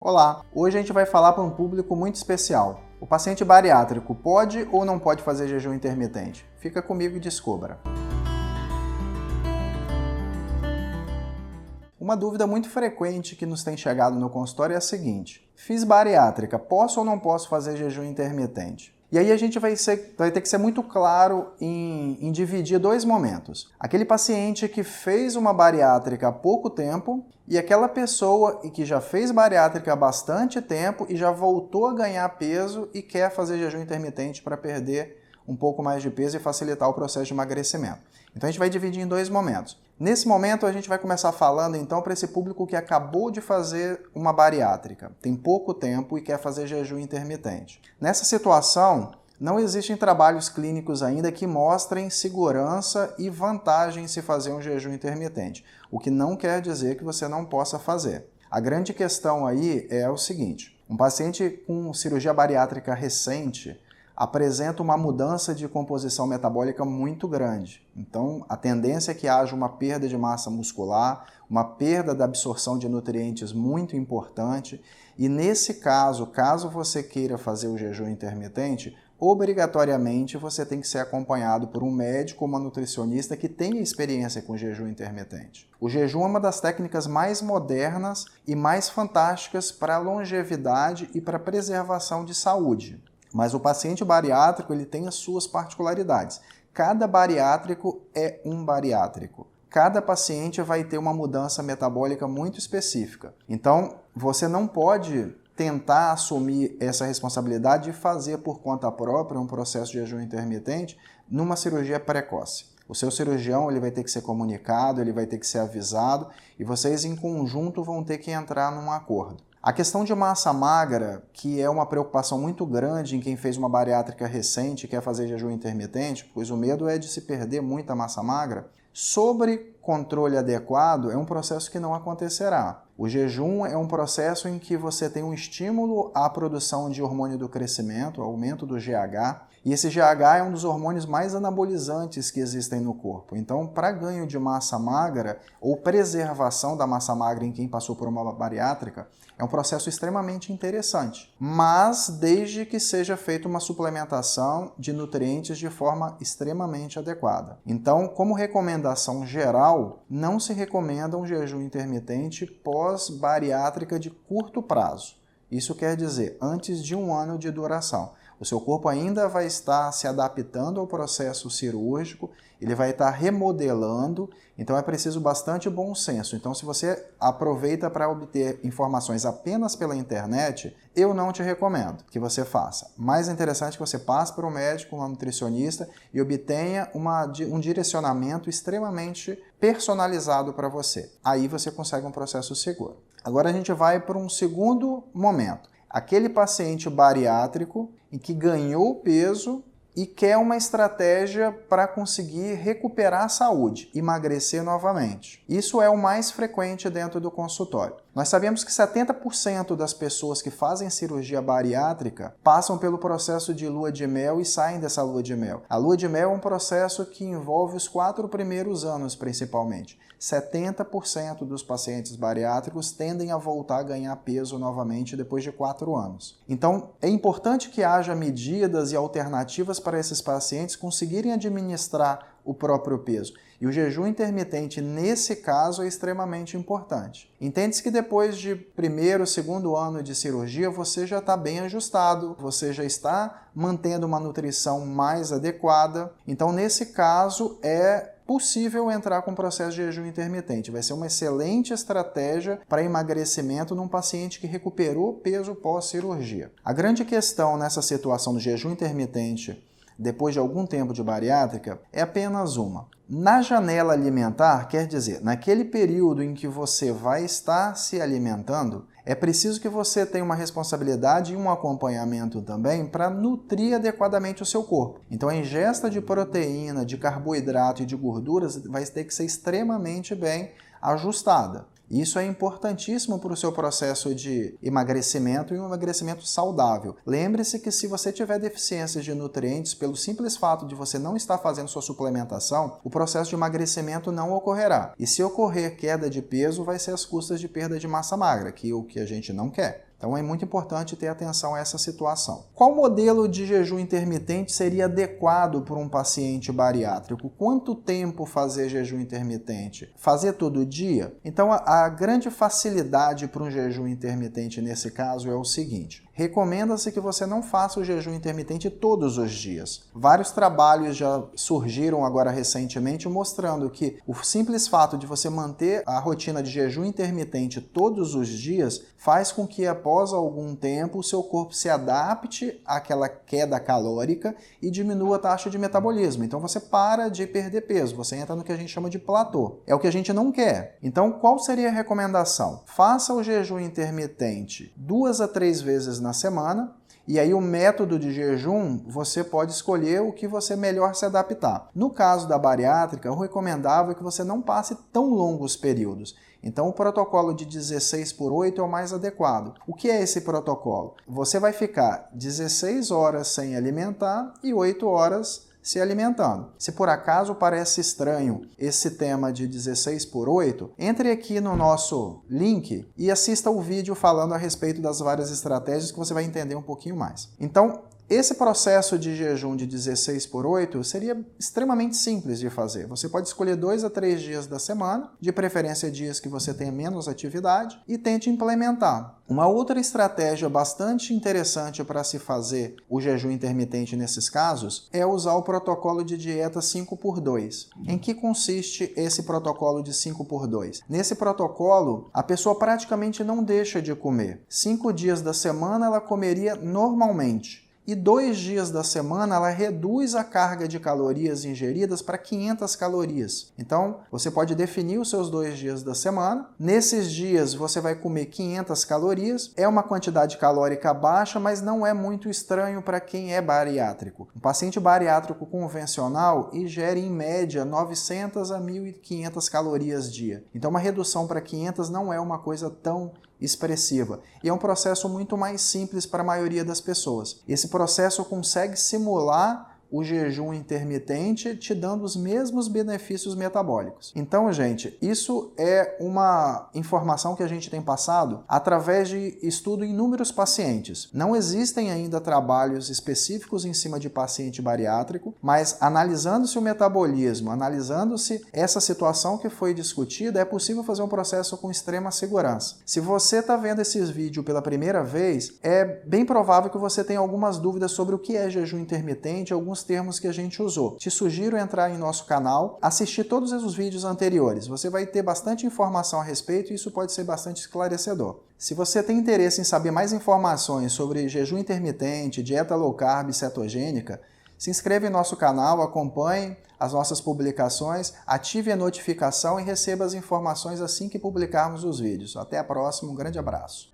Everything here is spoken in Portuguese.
Olá, hoje a gente vai falar para um público muito especial. O paciente bariátrico pode ou não pode fazer jejum intermitente? Fica comigo e descubra. Uma dúvida muito frequente que nos tem chegado no consultório é a seguinte: fiz bariátrica, posso ou não posso fazer jejum intermitente? E aí a gente vai ter que ser muito claro em dividir dois momentos. Aquele paciente que fez uma bariátrica há pouco tempo e aquela pessoa que já fez bariátrica há bastante tempo e já voltou a ganhar peso e quer fazer jejum intermitente para perder um pouco mais de peso e facilitar o processo de emagrecimento. Então a gente vai dividir em dois momentos. Nesse momento a gente vai começar falando então para esse público que acabou de fazer uma bariátrica, tem pouco tempo e quer fazer jejum intermitente. Nessa situação, não existem trabalhos clínicos ainda que mostrem segurança e vantagem em se fazer um jejum intermitente, o que não quer dizer que você não possa fazer. A grande questão aí é o seguinte: um paciente com cirurgia bariátrica recente apresenta uma mudança de composição metabólica muito grande. Então, a tendência é que haja uma perda de massa muscular, uma perda da absorção de nutrientes muito importante. E nesse caso, caso você queira fazer o jejum intermitente, obrigatoriamente você tem que ser acompanhado por um médico ou uma nutricionista que tenha experiência com jejum intermitente. O jejum é uma das técnicas mais modernas e mais fantásticas para a longevidade e para a preservação de saúde. Mas o paciente bariátrico ele tem as suas particularidades. Cada bariátrico é um bariátrico. Cada paciente vai ter uma mudança metabólica muito específica. Então, você não pode tentar assumir essa responsabilidade de fazer por conta própria um processo de jejum intermitente numa cirurgia precoce. O seu cirurgião ele vai ter que ser comunicado, ele vai ter que ser avisado e vocês em conjunto vão ter que entrar num acordo. A questão de massa magra, que é uma preocupação muito grande em quem fez uma bariátrica recente e quer fazer jejum intermitente, pois o medo é de se perder muita massa magra, sobre controle adequado é um processo que não acontecerá. O jejum é um processo em que você tem um estímulo à produção de hormônio do crescimento, aumento do GH, e esse GH é um dos hormônios mais anabolizantes que existem no corpo. Então, para ganho de massa magra ou preservação da massa magra em quem passou por uma bariátrica, é um processo extremamente interessante, mas desde que seja feita uma suplementação de nutrientes de forma extremamente adequada. Então, como recomendação geral, não se recomenda um jejum intermitente pós-bariátrica de curto prazo. Isso quer dizer, antes de 1 ano de duração. O seu corpo ainda vai estar se adaptando ao processo cirúrgico, ele vai estar remodelando, então é preciso bastante bom senso. Então, se você aproveita para obter informações apenas pela internet, eu não te recomendo que você faça. Mais interessante é que você passe para um médico, uma nutricionista e obtenha um direcionamento extremamente personalizado para você. Aí você consegue um processo seguro. Agora a gente vai para um segundo momento. Aquele paciente bariátrico em que ganhou peso e quer uma estratégia para conseguir recuperar a saúde, emagrecer novamente. Isso é o mais frequente dentro do consultório. Nós sabemos que 70% das pessoas que fazem cirurgia bariátrica passam pelo processo de lua de mel e saem dessa lua de mel. A lua de mel é um processo que envolve os 4 primeiros anos, principalmente. 70% dos pacientes bariátricos tendem a voltar a ganhar peso novamente depois de 4 anos. Então, é importante que haja medidas e alternativas para esses pacientes conseguirem administrar o próprio peso. E o jejum intermitente, nesse caso, é extremamente importante. Entende-se que depois de 1º, 2º ano de cirurgia, você já está bem ajustado, você já está mantendo uma nutrição mais adequada. Então, nesse caso, é possível entrar com o processo de jejum intermitente. Vai ser uma excelente estratégia para emagrecimento num paciente que recuperou peso pós-cirurgia. A grande questão nessa situação do jejum intermitente depois de algum tempo de bariátrica, é apenas uma. Na janela alimentar, quer dizer, naquele período em que você vai estar se alimentando, é preciso que você tenha uma responsabilidade e um acompanhamento também para nutrir adequadamente o seu corpo. Então a ingesta de proteína, de carboidrato e de gorduras vai ter que ser extremamente bem ajustada. Isso é importantíssimo para o seu processo de emagrecimento e um emagrecimento saudável. Lembre-se que se você tiver deficiências de nutrientes, pelo simples fato de você não estar fazendo sua suplementação, o processo de emagrecimento não ocorrerá. E se ocorrer queda de peso, vai ser às custas de perda de massa magra, que é o que a gente não quer. Então é muito importante ter atenção a essa situação. Qual modelo de jejum intermitente seria adequado para um paciente bariátrico? Quanto tempo fazer jejum intermitente? Fazer todo dia? Então a grande facilidade para um jejum intermitente nesse caso é o seguinte: recomenda-se que você não faça o jejum intermitente todos os dias. Vários trabalhos já surgiram agora recentemente mostrando que o simples fato de você manter a rotina de jejum intermitente todos os dias faz com que após algum tempo o seu corpo se adapte àquela queda calórica e diminua a taxa de metabolismo. Então você para de perder peso, você entra no que a gente chama de platô. É o que a gente não quer. Então qual seria a recomendação? Faça o jejum intermitente 2 a 3 vezes na semana. E aí o método de jejum, você pode escolher o que você melhor se adaptar. No caso da bariátrica, o recomendável é que você não passe tão longos períodos. Então o protocolo de 16/8 é o mais adequado. O que é esse protocolo? Você vai ficar 16 horas sem alimentar e 8 horas se alimentando. Se por acaso parece estranho esse tema de 16/8, entre aqui no nosso link e assista o vídeo falando a respeito das várias estratégias que você vai entender um pouquinho mais. Então, esse processo de jejum de 16/8 seria extremamente simples de fazer. Você pode escolher 2 a 3 dias da semana, de preferência dias que você tenha menos atividade, e tente implementar. Uma outra estratégia bastante interessante para se fazer o jejum intermitente nesses casos é usar o protocolo de dieta 5x2. Em que consiste esse protocolo de 5x2? Nesse protocolo, a pessoa praticamente não deixa de comer. 5 dias da semana ela comeria normalmente. E 2 dias da semana ela reduz a carga de calorias ingeridas para 500 calorias. Então, você pode definir os seus 2 dias da semana. Nesses dias, você vai comer 500 calorias. É uma quantidade calórica baixa, mas não é muito estranho para quem é bariátrico. Um paciente bariátrico convencional ingere, em média, 900 a 1.500 calorias dia. Então, uma redução para 500 não é uma coisa tão expressiva. E é um processo muito mais simples para a maioria das pessoas. Esse processo consegue simular o jejum intermitente, te dando os mesmos benefícios metabólicos. Então, gente, isso é uma informação que a gente tem passado através de estudo em inúmeros pacientes. Não existem ainda trabalhos específicos em cima de paciente bariátrico, mas analisando-se o metabolismo, analisando-se essa situação que foi discutida, é possível fazer um processo com extrema segurança. Se você está vendo esses vídeos pela primeira vez, é bem provável que você tenha algumas dúvidas sobre o que é jejum intermitente, alguns termos que a gente usou. Te sugiro entrar em nosso canal, assistir todos os vídeos anteriores. Você vai ter bastante informação a respeito e isso pode ser bastante esclarecedor. Se você tem interesse em saber mais informações sobre jejum intermitente, dieta low carb e cetogênica, se inscreva em nosso canal, acompanhe as nossas publicações, ative a notificação e receba as informações assim que publicarmos os vídeos. Até a próxima, um grande abraço.